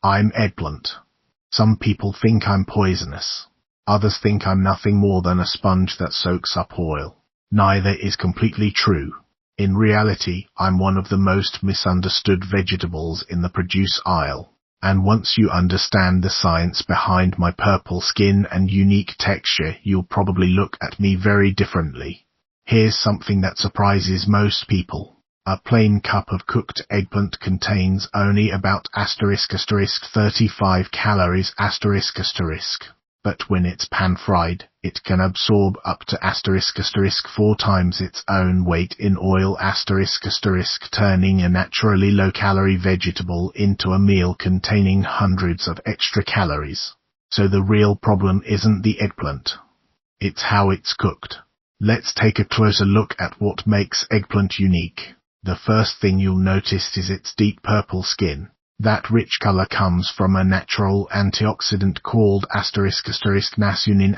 I'm eggplant. Some people think I'm poisonous. Others think I'm nothing more than a sponge that soaks up oil. Neither is completely true. In reality, I'm one of the most misunderstood vegetables in the produce aisle. And once you understand the science behind my purple skin and unique texture, you'll probably look at me very differently. Here's something that surprises most people. A plain cup of cooked eggplant contains only about *35 calories*. But when it's pan-fried, it can absorb up to *4 times its own weight in oil*, turning a naturally low-calorie vegetable into a meal containing hundreds of extra calories. So the real problem isn't the eggplant. It's how it's cooked. Let's take a closer look at what makes eggplant unique. The first thing you'll notice is its deep purple skin. That rich color comes from a natural antioxidant called *Nasunin*,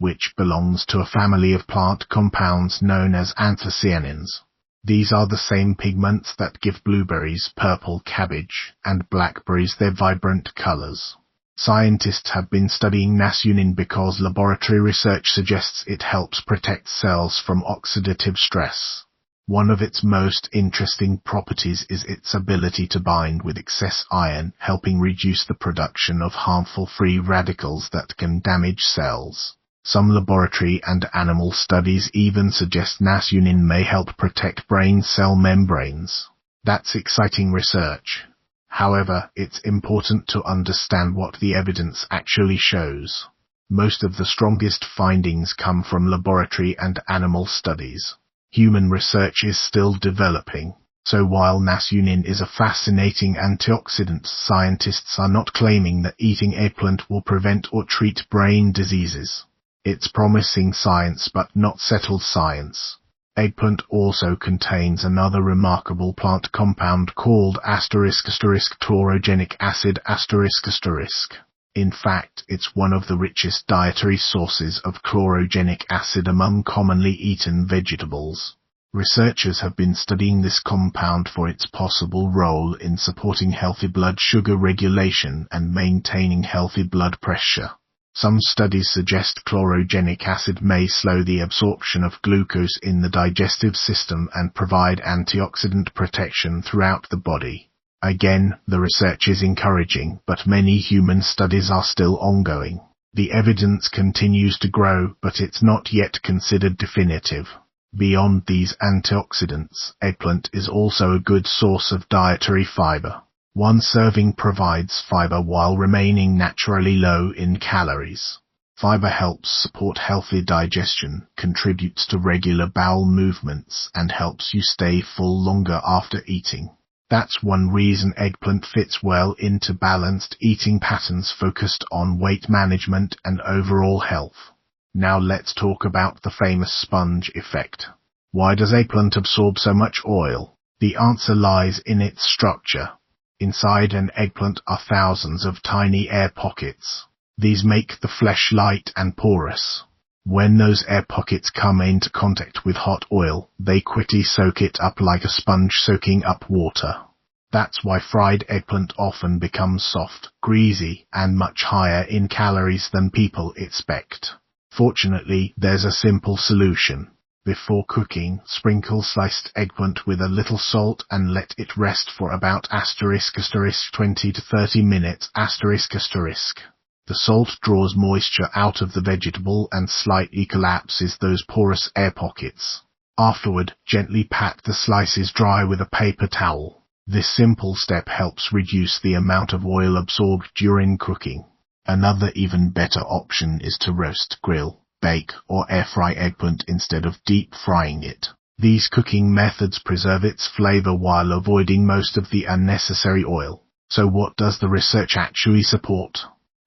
which belongs to a family of plant compounds known as anthocyanins. These are the same pigments that give blueberries, purple cabbage, and blackberries their vibrant colors. Scientists have been studying Nasunin because laboratory research suggests it helps protect cells from oxidative stress. One of its most interesting properties is its ability to bind with excess iron, helping reduce the production of harmful free radicals that can damage cells. Some laboratory and animal studies even suggest Nasunin may help protect brain cell membranes. That's exciting research. However, it's important to understand what the evidence actually shows. Most of the strongest findings come from laboratory and animal studies. Human research is still developing, so while Nasunin is a fascinating antioxidant, scientists are not claiming that eating eggplant will prevent or treat brain diseases. It's promising science but not settled science. Eggplant also contains another remarkable plant compound called chlorogenic acid **. In fact, it's one of the richest dietary sources of chlorogenic acid among commonly eaten vegetables. Researchers have been studying this compound for its possible role in supporting healthy blood sugar regulation and maintaining healthy blood pressure. Some studies suggest chlorogenic acid may slow the absorption of glucose in the digestive system and provide antioxidant protection throughout the body. Again, the research is encouraging, but many human studies are still ongoing. The evidence continues to grow, but it's not yet considered definitive. Beyond these antioxidants, eggplant is also a good source of dietary fiber. One serving provides fiber while remaining naturally low in calories. Fiber helps support healthy digestion, contributes to regular bowel movements, and helps you stay full longer after eating. That's one reason eggplant fits well into balanced eating patterns focused on weight management and overall health. Now let's talk about the famous sponge effect. Why does eggplant absorb so much oil? The answer lies in its structure. Inside an eggplant are thousands of tiny air pockets. These make the flesh light and porous. When those air pockets come into contact with hot oil, they quickly soak it up like a sponge soaking up water. That's why fried eggplant often becomes soft, greasy, and much higher in calories than people expect. Fortunately, there's a simple solution. Before cooking, sprinkle sliced eggplant with a little salt and let it rest for about *20 to 30 minutes **. The salt draws moisture out of the vegetable and slightly collapses those porous air pockets. Afterward, gently pat the slices dry with a paper towel. This simple step helps reduce the amount of oil absorbed during cooking. Another even better option is to roast, grill, bake, or air-fry eggplant instead of deep frying it. These cooking methods preserve its flavor while avoiding most of the unnecessary oil. So what does the research actually support?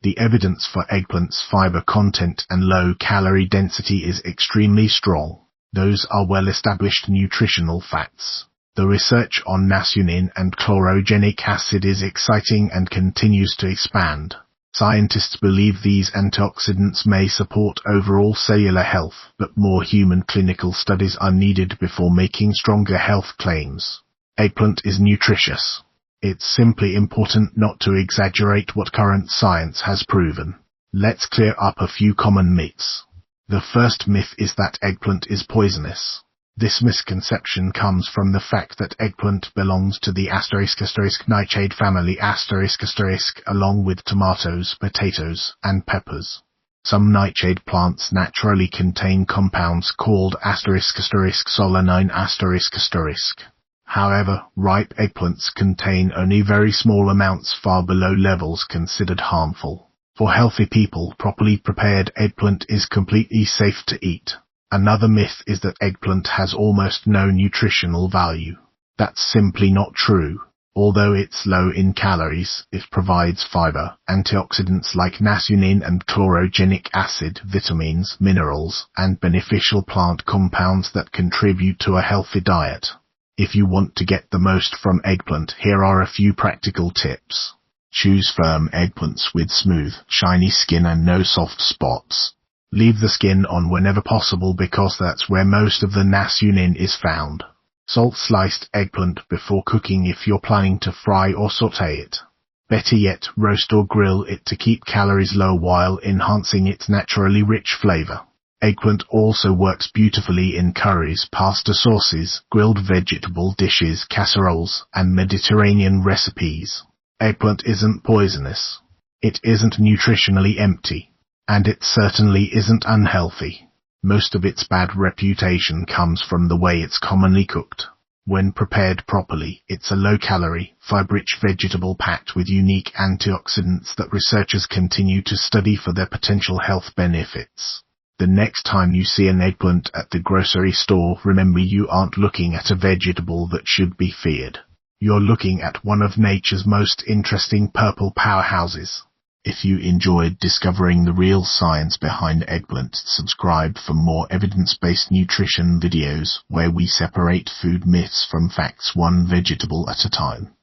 The evidence for eggplant's fiber content and low calorie density is extremely strong. Those are well-established nutritional facts. The research on Nasunin and chlorogenic acid is exciting and continues to expand. Scientists believe these antioxidants may support overall cellular health, but more human clinical studies are needed before making stronger health claims. Eggplant is nutritious. It's simply important not to exaggerate what current science has proven. Let's clear up a few common myths. The first myth is that eggplant is poisonous. This misconception comes from the fact that eggplant belongs to the *** nightshade family ** along with tomatoes, potatoes, and peppers. Some nightshade plants naturally contain compounds called ** solanine **. However, ripe eggplants contain only very small amounts far below levels considered harmful. For healthy people, properly prepared eggplant is completely safe to eat. Another myth is that eggplant has almost no nutritional value. That's simply not true. Although it's low in calories, it provides fiber, antioxidants like nasunin and chlorogenic acid, vitamins, minerals, and beneficial plant compounds that contribute to a healthy diet. If you want to get the most from eggplant, here are a few practical tips. Choose firm eggplants with smooth, shiny skin and no soft spots. Leave the skin on whenever possible because that's where most of the nasunin is found. Salt sliced eggplant before cooking if you're planning to fry or sauté it. Better yet, roast or grill it to keep calories low while enhancing its naturally rich flavor. Eggplant also works beautifully in curries, pasta sauces, grilled vegetable dishes, casseroles, and Mediterranean recipes. Eggplant isn't poisonous. It isn't nutritionally empty. And it certainly isn't unhealthy. Most of its bad reputation comes from the way it's commonly cooked. When prepared properly, it's a low-calorie, fiber-rich vegetable packed with unique antioxidants that researchers continue to study for their potential health benefits. The next time you see an eggplant at the grocery store, remember you aren't looking at a vegetable that should be feared. You're looking at one of nature's most interesting purple powerhouses. If you enjoyed discovering the real science behind eggplant, subscribe for more evidence-based nutrition videos where we separate food myths from facts one vegetable at a time.